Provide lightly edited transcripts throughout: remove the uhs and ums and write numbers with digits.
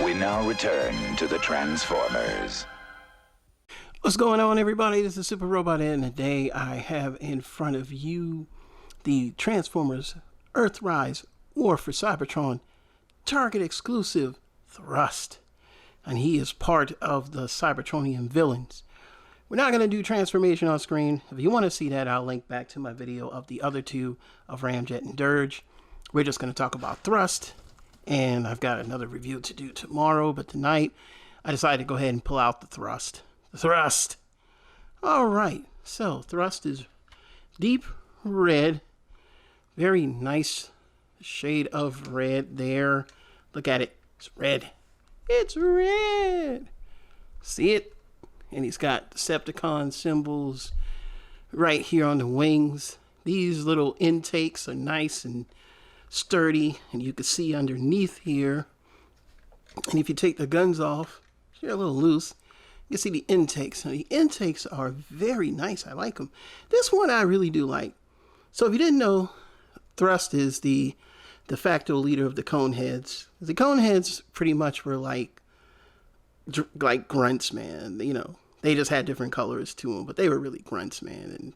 We now return to the Transformers. What's going on, everybody? This is Super Robot, and today I have in front of you the Transformers Earthrise War for Cybertron Target exclusive Thrust. And he is part of the Cybertronian villains. We're not going to do transformation on screen. If you want to see that, I'll link back to my video of the other two of Ramjet and Dirge. We're just going to talk about Thrust. And I've got another review to do tomorrow, but tonight I decided to go ahead and pull out the Thrust. The Thrust! Alright, so Thrust is deep red. Very nice shade of red there. Look at it. It's red. It's red! See it? And he's got Decepticon symbols right here on the wings. These little intakes are nice and sturdy, and you can see underneath here. And if you take the guns off, they're a little loose. You can see the intakes. And the intakes are very nice. I like them. This one I really do like. So if you didn't know, Thrust is the de facto leader of the Coneheads. The Coneheads pretty much were like grunts, man. You know, they just had different colors to them, but they were really grunts, man. And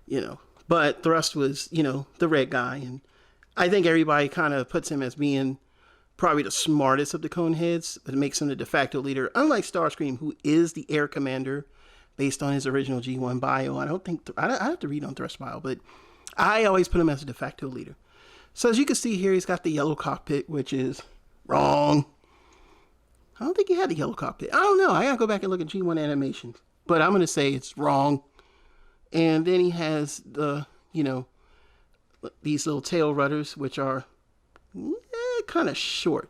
you know, but Thrust was, you know, the red guy, and I think everybody kind of puts him as being probably the smartest of the Coneheads, but it makes him the de facto leader. Unlike Starscream, who is the air commander based on his original G1 bio. I don't think I have to read on Thrust bio, but I always put him as a de facto leader. So as you can see here, he's got the yellow cockpit, which is wrong. I don't think he had the yellow cockpit. I don't know. I gotta go back and look at G1 animations, but I'm gonna say it's wrong. And then he has the, you know, these little tail rudders, which are kind of short.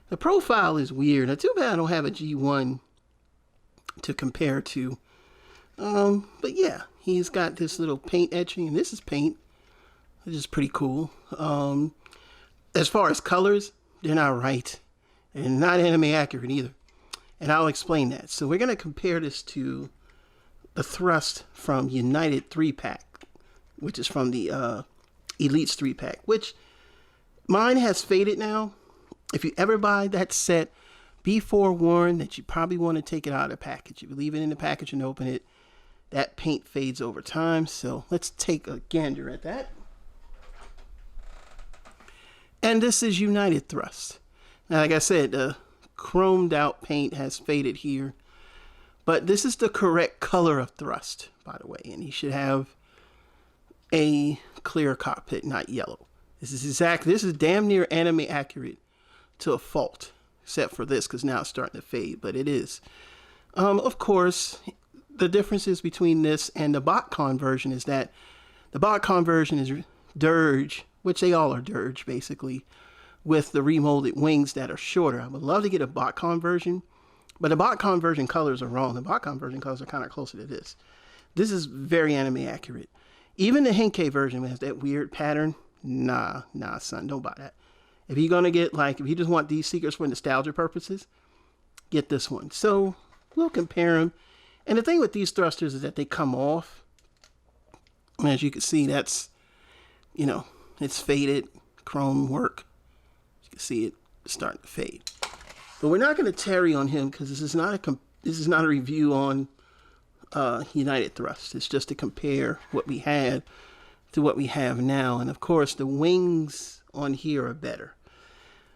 The profile is weird. Now, too bad I don't have a G1 to compare to. But yeah, he's got this little paint etching, and this is paint, which is pretty cool. As far as colors, they're not right, and not anime accurate either. And I'll explain that. So we're going to compare this to the Thrust from United 3-pack, which is from the Elites 3-pack, which mine has faded now. If you ever buy that set, be forewarned that you probably want to take it out of the package. If you leave it in the package and open it, that paint fades over time. So let's take a gander at that. And this is United Thrust. Now, like I said, the chromed out paint has faded here, but this is the correct color of Thrust, by the way, and he should have a clear cockpit, not yellow. This is damn near anime accurate to a fault, except for this, because now it's starting to fade, but it is. Of course, the differences between this and the BotCon version is that the BotCon version is Dirge, which they all are Dirge, basically, with the remolded wings that are shorter. I would love to get a BotCon version, but the BotCon version colors are wrong. The BotCon version colors are kind of closer to this. This is very anime accurate. Even the Henkei version has that weird pattern. Nah, son, don't buy that. If you're going to get, like, if you just want these Seekers for nostalgia purposes, get this one. So, we'll compare them. And the thing with these thrusters is that they come off. And as you can see, that's, you know, it's faded, chrome work. You can see it starting to fade. But we're not going to tarry on him because this is not a review on United Thrust. It's just to compare what we had to what we have now. And of course, the wings on here are better.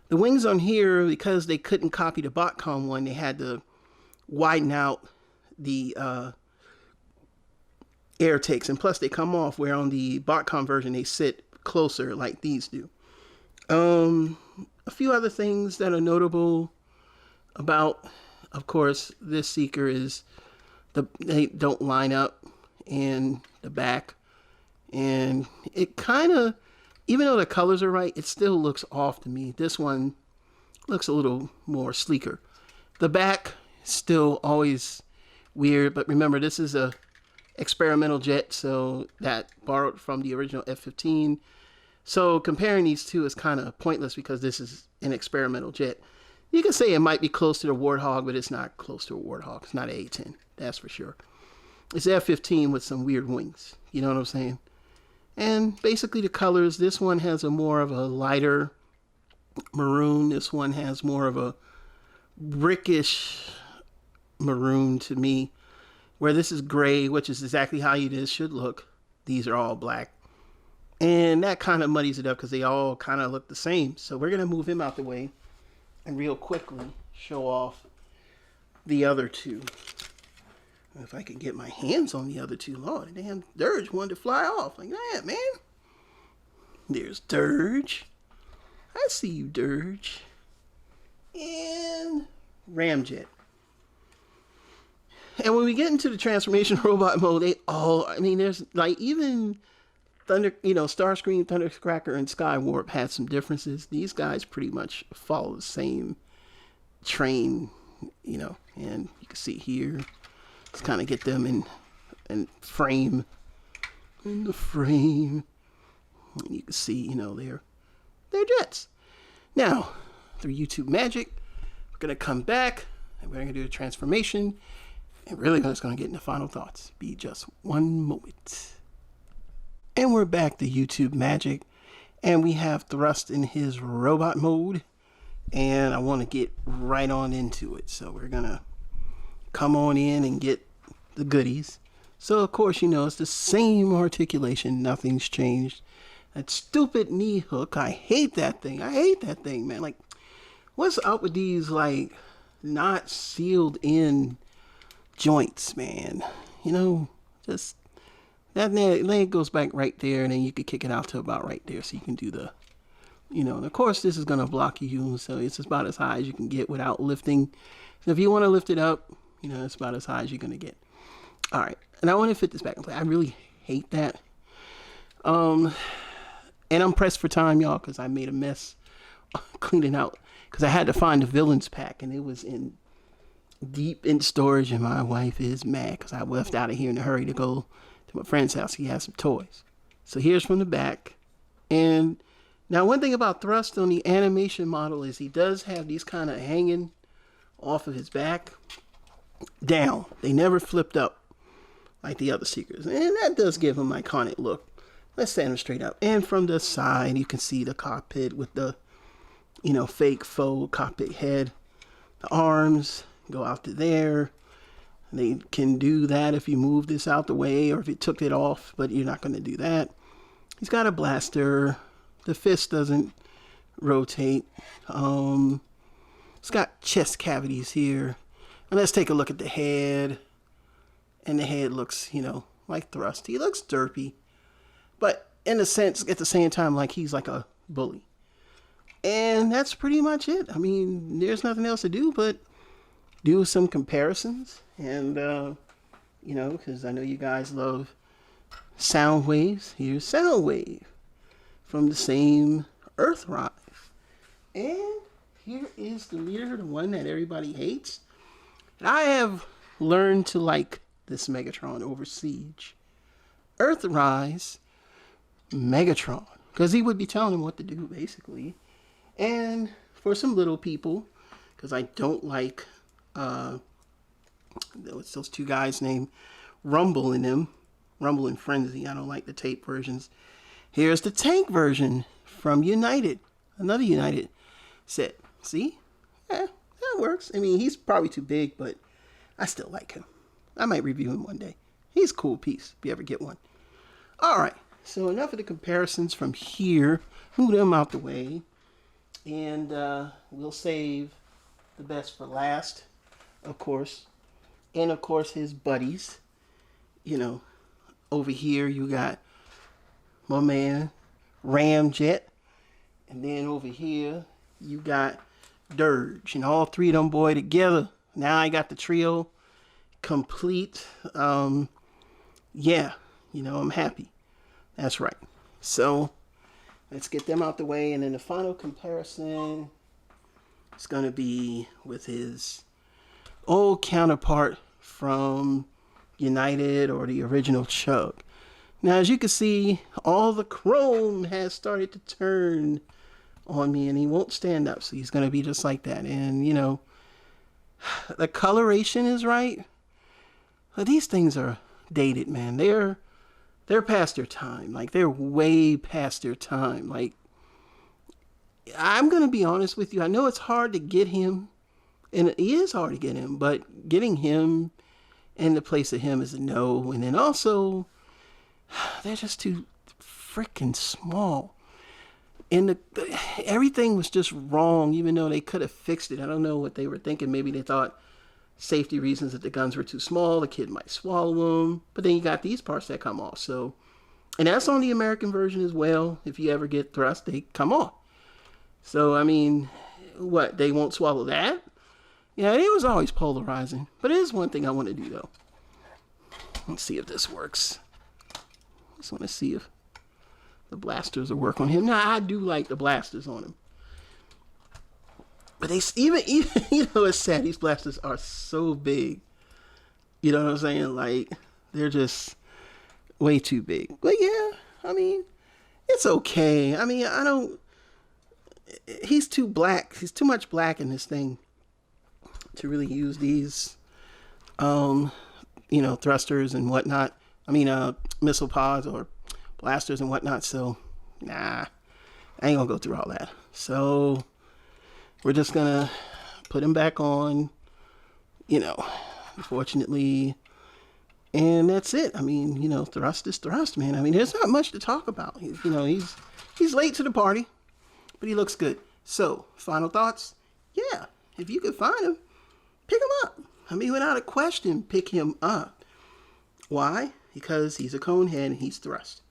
The wings on here, because they couldn't copy the BotCon one, they had to widen out the air takes, and plus they come off, where on the BotCon version they sit closer like these do. A few other things that are notable about, of course, this Seeker is they don't line up in the back, and it kind of, even though the colors are right, it still looks off to me. This one looks a little more sleeker. The back still always weird, but remember, this is a experimental jet, so that borrowed from the original F-15. So comparing these two is kind of pointless because this is an experimental jet. You can say it might be close to the Warthog, but it's not close to a Warthog. It's not an A-10, that's for sure. It's F-15 with some weird wings. You know what I'm saying? And basically the colors, this one has a more of a lighter maroon. This one has more of a brickish maroon to me, where this is gray, which is exactly how it should look. These are all black. And that kind of muddies it up because they all kind of look the same. So we're going to move him out the way and real quickly show off the other two. If I can get my hands on the other two. Lord, the damn Dirge wanted to fly off. Like that, man. There's Dirge. I see you, Dirge. And Ramjet. And when we get into the transformation robot mode, they all, I mean, there's like even Starscream, Thundercracker, and Skywarp had some differences. These guys pretty much follow the same train, and you can see here, let's kind of get them in frame. In the frame. And you can see, they're jets. Now, through YouTube magic, we're going to come back and we're going to do a transformation. And really just going to get into final thoughts. Be just one moment. And we're back to YouTube magic. And we have Thrust in his robot mode. And I want to get right on into it. So we're going to come on in and get the goodies. So of course, it's the same articulation. Nothing's changed. That stupid knee hook. I hate that thing. Man. Like, what's up with these, like, not sealed in joints, man? Just that leg goes back right there, and then you could kick it out to about right there, so you can do the, and of course this is gonna block you, so it's about as high as you can get without lifting. So if you want to lift it up, it's about as high as you're gonna get. All right, and I want to fit this back in place. I really hate that. And I'm pressed for time, y'all, because I made a mess cleaning out, because I had to find the villains pack, and it was deep in storage, and my wife is mad because I left out of here in a hurry to go to my friend's house. He has some toys. So here's from the back. And now one thing about Thrust on the animation model is he does have these kind of hanging off of his back down. They never flipped up like the other Seekers. And that does give him an iconic look. Let's stand him straight up. And from the side, you can see the cockpit with the, fake faux cockpit head. The arms go out to there. They can do that if you move this out the way or if you took it off, but you're not going to do that. He's got a blaster. The fist doesn't rotate. It's got chest cavities here. And let's take a look at the head. And the head looks, like Thrust. He looks derpy. But in a sense, at the same time, like he's like a bully. And that's pretty much it. I mean, there's nothing else to do but do some comparisons. And, because I know you guys love sound waves. Here's Soundwave from the same Earthrise. And here is the leader, the one that everybody hates. And I have learned to like this Megatron over Siege. Earthrise Megatron, because he would be telling him what to do, basically. And for some little people, because I don't like those two guys named Rumble in them, Rumble and Frenzy. I don't like the tape versions. Here's the tank version from United, another United set. See? Yeah, that works. I mean, he's probably too big, but I still like him. I might review him one day. He's a cool piece, if you ever get one. All right. So enough of the comparisons from here. Move them out the way. And we'll save the best for last, of course. And, of course, his buddies. Over here you got my man, Ramjet. And then over here you got Dirge. And all three of them boy together. Now I got the trio complete. Yeah, I'm happy. That's right. So let's get them out the way. And then the final comparison is going to be with his old counterpart from United, or the original Chug. Now, as you can see, all the chrome has started to turn on me, and he won't stand up. So he's going to be just like that. And, the coloration is right. But these things are dated, man. They're past their time. Like, they're way past their time. Like, I'm going to be honest with you. I know it's hard to get him And he is hard to get him, but getting him in the place of him is a no. And then also, they're just too freaking small. And everything was just wrong, even though they could have fixed it. I don't know what they were thinking. Maybe they thought safety reasons that the guns were too small. The kid might swallow them. But then you got these parts that come off. So, and that's on the American version as well. If you ever get thrust, they come off. So, I mean, what? They won't swallow that? Yeah, it was always polarizing. But it is one thing I want to do, though. Let's see if this works. Just want to see if the blasters will work on him. Now, I do like the blasters on him. But they even you know, it's sad. These blasters are so big. You know what I'm saying? Like, they're just way too big. But yeah, I mean, it's okay. I mean, he's too black. He's too much black in this thing to really use these, thrusters and whatnot. I mean, missile pods or blasters and whatnot. So, nah, I ain't gonna go through all that. So, we're just gonna put him back on, unfortunately. And that's it. I mean, thrust is thrust, man. I mean, there's not much to talk about. He's late to the party, but he looks good. So, final thoughts? Yeah, if you could find him, pick him up. I mean, without a question, pick him up. Why? Because he's a Conehead and he's thrust.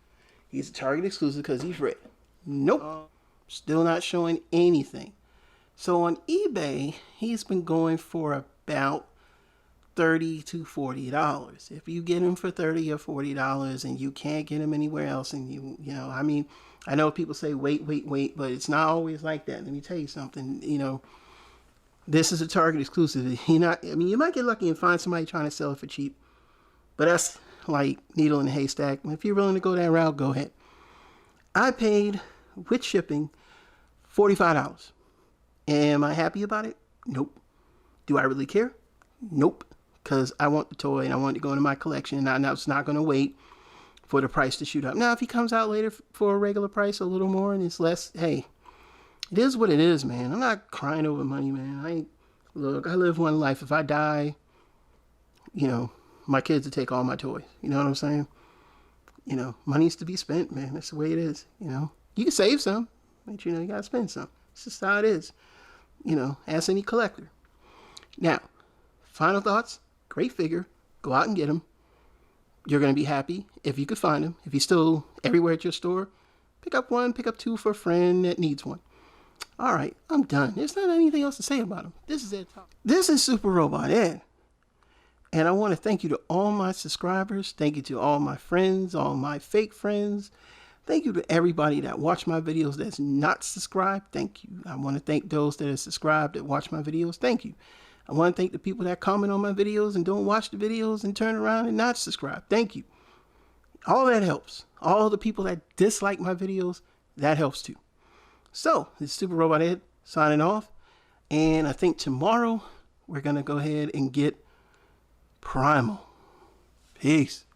He's a Target exclusive because he's red. Nope. Still not showing anything. So on eBay, he's been going for about $30 to $40. If you get him for $30 or $40 and you can't get him anywhere else, and I know people say wait, but it's not always like that. Let me tell you something. This is a Target exclusive. You might get lucky and find somebody trying to sell it for cheap, but that's like needle in a haystack. If you're willing to go that route, go ahead. I paid with shipping $45. Am I happy about it? Nope. Do I really care? Nope. Because I want the toy and I want it to go into my collection, and I was not going to wait for the price to shoot up. Now, if he comes out later for a regular price, a little more, and it's less, hey, it is what it is, man. I'm not crying over money, man. I live one life. If I die, my kids will take all my toys. You know what I'm saying? Money's to be spent, man. That's the way it is. You can save some, but you got to spend some. It's just how it is. Ask any collector. Now, final thoughts. Great figure. Go out and get him. You're going to be happy if you could find him. If he's still everywhere at your store, pick up one, pick up two for a friend that needs one. All right, I'm done. There's not anything else to say about him. This is Ed Talk. This is Super Robot Ed. And I want to thank you to all my subscribers. Thank you to all my friends, all my fake friends. Thank you to everybody that watch my videos that's not subscribed. Thank you. I want to thank those that are subscribed that watch my videos. Thank you. I want to thank the people that comment on my videos and don't watch the videos and turn around and not subscribe. Thank you. All that helps. All the people that dislike my videos, that helps too. So, this is Super Robot Ed signing off. And I think tomorrow we're going to go ahead and get Primal. Peace.